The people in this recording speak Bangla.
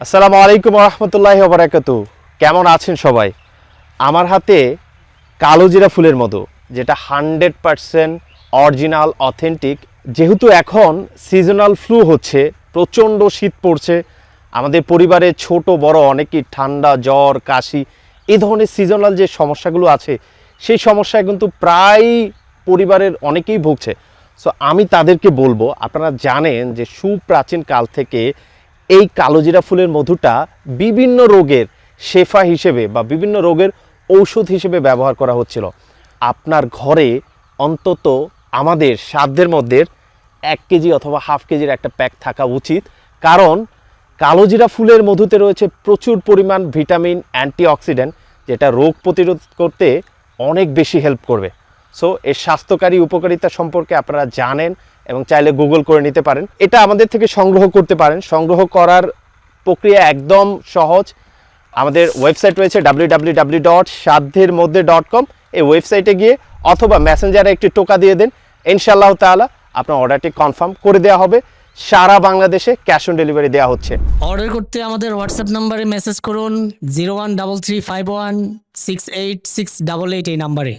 আসসালামু আলাইকুম রহমতুল্লাহি ওয়া বারাকাতুহু। কেমন আছেন সবাই? আমার হাতে কালোজিরা ফুলের মধু, যেটা 100% অরিজিনাল অথেন্টিক। যেহেতু এখন সিজনাল ফ্লু হচ্ছে, প্রচণ্ড শীত পড়ছে, আমাদের পরিবারে ছোট বড় অনেকেই ঠান্ডা জ্বর কাশি এই ধরনের সিজনাল যে সমস্যাগুলো আছে সেই সমস্যায় কিন্তু প্রায় পরিবারের অনেকেই ভুগছে। সো আমি তাদেরকে বলবো, আপনারা জানেন যে সুপ্রাচীন কাল থেকে এই কালোজিরা ফুলের মধুটা বিভিন্ন রোগের শেফা হিসেবে বা বিভিন্ন রোগের ঔষধ হিসেবে ব্যবহার করা হচ্ছিল। আপনার ঘরে অন্তত আমাদের সাধ্যের মধ্যে 1 কেজি অথবা হাফ কেজির একটা প্যাক থাকা উচিত, কারণ কালোজিরা ফুলের মধুতে রয়েছে প্রচুর পরিমাণ ভিটামিন, অ্যান্টিঅক্সিডেন্ট, যেটা রোগ প্রতিরোধ করতে অনেক বেশি হেল্প করবে। সো এর স্বাস্থ্যকারী উপকারিতা সম্পর্কে আপনারা জানেন এবং চাইলে গুগল করে নিতে পারেন। এটা আমাদের থেকে সংগ্রহ করতে পারেন। সংগ্রহ করার প্রক্রিয়া একদম সহজ। আমাদের ওয়েবসাইট রয়েছে www.sadhermodhe.com। এই ওয়েবসাইটে গিয়ে অথবা মেসেঞ্জারে একটি টোকা দিয়ে দেন, ইনশাআল্লাহ তাআলা আপনার অর্ডারটি কনফার্ম করে দেওয়া হবে। সারা বাংলাদেশে ক্যাশ অন ডেলিভারি দেওয়া হচ্ছে। অর্ডার করতে আমাদের হোয়াটসঅ্যাপ নাম্বারে মেসেজ করুন 0133516868 এই নাম্বারে।